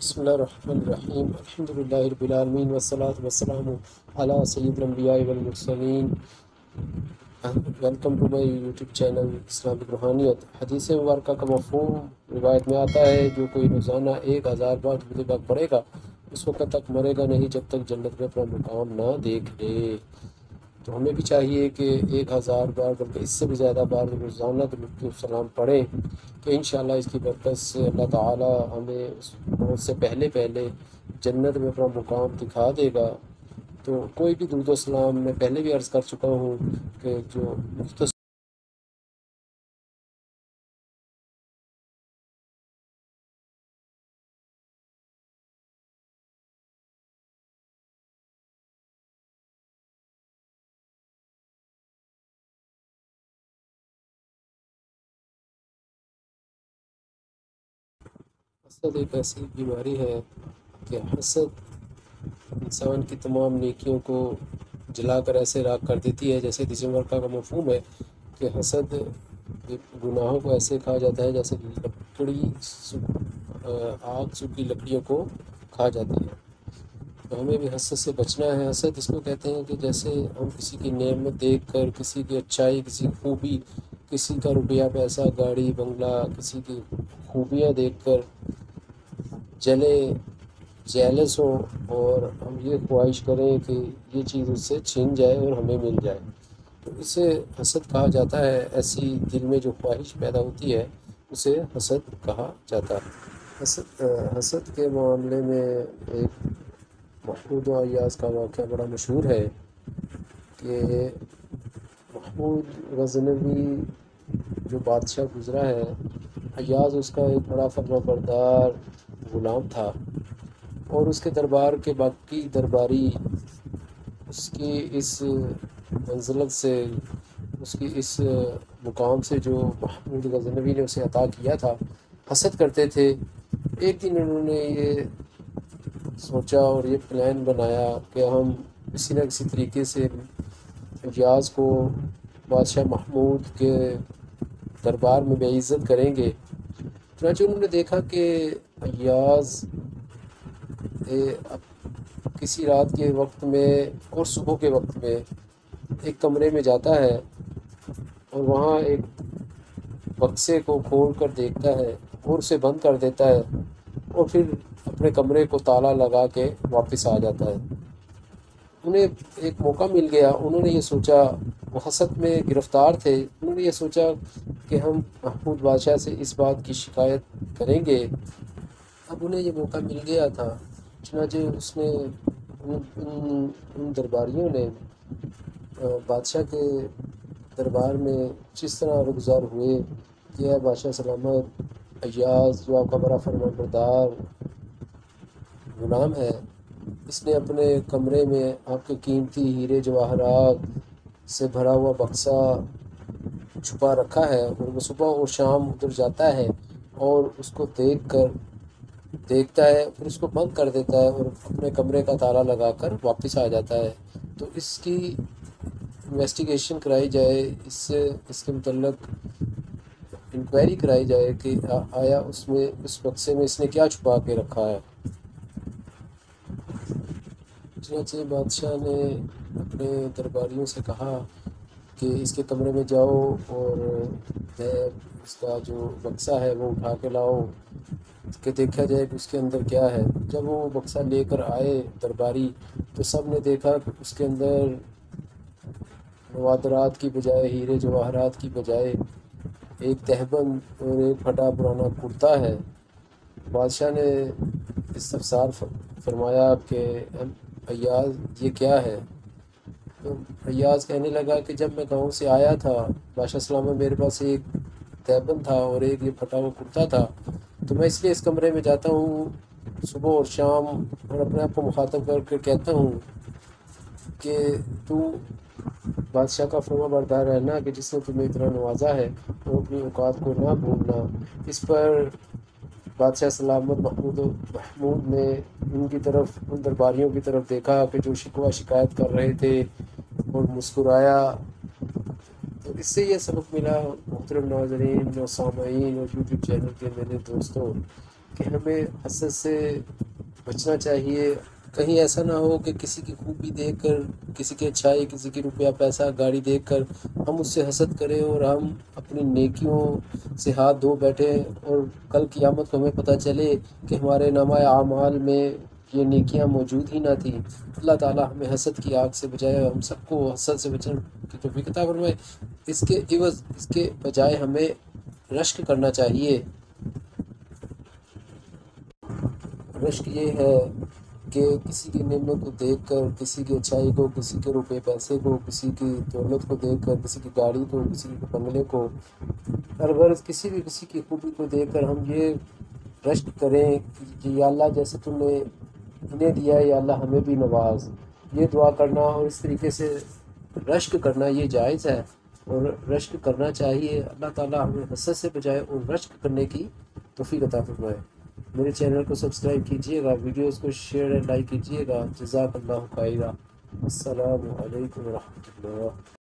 بسم اللہ الرحمن الرحیم الحمد للہ رب العالمین والصلاة والسلام علی سید الانبیاء والمرسلین۔ Welcome to my YouTube channel Islamic Ruhaniyat. حدیث مبارکہ کا مفہوم روایت میں آتا ہے، جو کوئی روزانہ 1000 بار درود پاک پڑھے گا اس وقت تک مرے گا نہیں جب تک جنت میں اپنا مقام نہ دیکھ لے۔ تو ہمیں بھی چاہیے کہ 1000 بار بلکہ اس سے بھی زیادہ بار روزانہ درود و سلام پڑھیں، کہ انشاءاللہ اس کی برکت سے اللہ تعالی ہمیں موت سے پہلے جنت میں اپنا مقام دکھا دے گا۔ تو کوئی بھی درود و سلام میں پہلے بھی عرض کر چکا ہوں کہ جو مختصر حسد ایک ایسی بیماری ہے کہ حسد انسان کی تمام نیکیوں کو جلا کر ایسے راکھ کر دیتی ہے، جیسے حدیث مبارکہ کا مفہوم ہے کہ حسد گناہوں کو ایسے کھا جاتا ہے جیسے آگ سوکھی لکڑیوں کو کھا جاتی ہے۔ تو ہمیں بھی حسد سے بچنا ہے۔ حسد اس کو کہتے ہیں کہ جیسے ہم کسی کی نعمت دیکھ کر، کسی کی اچھائی، کسی کی خوبی، کسی کا روپیہ پیسہ، گاڑی بنگلہ، کسی کی خوبیاں دیکھ کر جلے، جیلس ہوں اور ہم یہ خواہش کریں کہ یہ چیز اس سے چھن جائے اور ہمیں مل جائے، تو اسے حسد کہا جاتا ہے۔ ایسی دل میں جو خواہش پیدا ہوتی ہے اسے حسد کہا جاتا ہے۔ حسد کے معاملے میں ایک محمود و ایاز کا واقعہ بڑا مشہور ہے کہ محمود غزنوی جو بادشاہ گزرا ہے، ایاز اس کا ایک بڑا فرما بردار غلام تھا، اور اس کے دربار کے باقی درباری اس کی اس منزلت سے، اس کی اس مقام سے جو محمود غزنوی نے اسے عطا کیا تھا، حسد کرتے تھے۔ ایک دن انہوں نے یہ سوچا اور یہ پلان بنایا کہ ہم کسی نہ کسی طریقے سے ایاز کو بادشاہ محمود کے دربار میں بے عزت کریں گے۔ چنانچہ انہوں نے دیکھا کہ ایاز کسی رات کے وقت میں اور صبح کے وقت میں ایک کمرے میں جاتا ہے اور وہاں ایک بکسے کو کھول کر دیکھتا ہے اور اسے بند کر دیتا ہے، اور پھر اپنے کمرے کو تالا لگا کے واپس آ جاتا ہے۔ انہیں ایک موقع مل گیا، انہوں نے یہ سوچا، وہ حسد میں گرفتار تھے، انہوں نے یہ سوچا کہ ہم محمود بادشاہ سے اس بات کی شکایت کریں گے۔ اب انہیں یہ موقع مل گیا تھا، چنانچہ اس نے ان درباریوں نے بادشاہ کے دربار میں جس طرح رخسار ہوئے کہ اے بادشاہ سلامت، ایاز جو آپ کا بڑا فرمان بردار غلام ہے، اس نے اپنے کمرے میں آپ کے قیمتی ہیرے جواہرات سے بھرا ہوا بکسہ چھپا رکھا ہے، اور وہ صبح اور شام ادھر جاتا ہے اور اس کو دیکھتا ہے، پھر اس کو بند کر دیتا ہے اور اپنے کمرے کا تالا لگا کر واپس آ جاتا ہے۔ تو اس کی انویسٹیگیشن کرائی جائے، اس کے متعلق انکوائری کرائی جائے کہ آیا اس بکسے میں اس نے کیا چھپا کے رکھا ہے۔ چنانچہ بادشاہ نے اپنے درباریوں سے کہا کہ اس کے کمرے میں جاؤ اور اس کا جو بکسہ ہے وہ اٹھا کے لاؤ کہ دیکھا جائے کہ اس کے اندر کیا ہے۔ جب وہ بکسہ لے کر آئے درباری، تو سب نے دیکھا کہ اس کے اندر نوادرات کی بجائے، ہیرے جواہرات کی بجائے ایک تہبند اور ایک پھٹا پرانا کرتا ہے۔ بادشاہ نے استفسار فرمایا کہ ایاز یہ کیا ہے؟ تو ایاز کہنے لگا کہ جب میں گاؤں سے آیا تھا بادشاہ سلامت، میرے پاس ایک تہبند تھا اور ایک یہ پھٹا ہوا کرتا تھا، تو میں اس لیے اس کمرے میں جاتا ہوں صبح اور شام اور اپنے آپ کو مخاطب کر کے کہتا ہوں کہ تو بادشاہ کا فرما بردار رہنا کہ جس نے تمہیں اتنا نوازا ہے، وہ اپنی اوقات کو نہ بھولنا۔ اس پر بادشاہ سلامت محمود نے ان درباریوں کی طرف دیکھا کہ جو شکوہ شکایت کر رہے تھے، اور مسکرایا۔ تو اس سے یہ سبق ملا محترم ناظرین اور سامعین اور یوٹیوب چینل کے میرے دوستوں، کہ ہمیں حسد سے بچنا چاہیے. کہیں ایسا نہ ہو کہ کسی کی خوبی دیکھ کر، کسی کی اچھائی، کسی کی روپیہ پیسہ گاڑی دیکھ کر ہم اس سے حسد کریں اور ہم اپنی نیکیوں سے ہاتھ دھو بیٹھیں، اور کل قیامت کو ہمیں پتہ چلے کہ ہمارے نامہ اعمال میں یہ نیکیاں موجود ہی نہ تھیں. اللہ تعالیٰ ہمیں حسد کی آگ سے بچائے، ہم سب کو حسد سے بچنے کی توفیق عطا فرمائے. اس کے عوض، اس کے بجائے ہمیں رشک کرنا چاہیے. رشک یہ ہے کہ کسی کی نعمت کو دیکھ کر، کسی کی اچھائی کو، کسی کے روپے پیسے کو، کسی کی دولت کو دیکھ کر، کسی کی گاڑی کو، کسی کے بنگلے کو، ہر غرض کسی کی خوبی کو دیکھ کر ہم یہ رشک کریں کہ یا اللہ جیسے تم نے انہیں دیا ہے یا اللہ ہمیں بھی نواز. یہ دعا کرنا اور اس طریقے سے رشک کرنا یہ جائز ہے اور رشک کرنا چاہیے. اللہ تعالیٰ ہمیں حسد سے بچائے اور رشک کرنے کی توفیق عطا فرمائے. میرے چینل کو سبسکرائب کیجیے گا، ویڈیوز کو شیئر اینڈ لائک کیجیے گا. جزاک اللہ خیرہ. السلام علیکم ورحمۃ اللہ.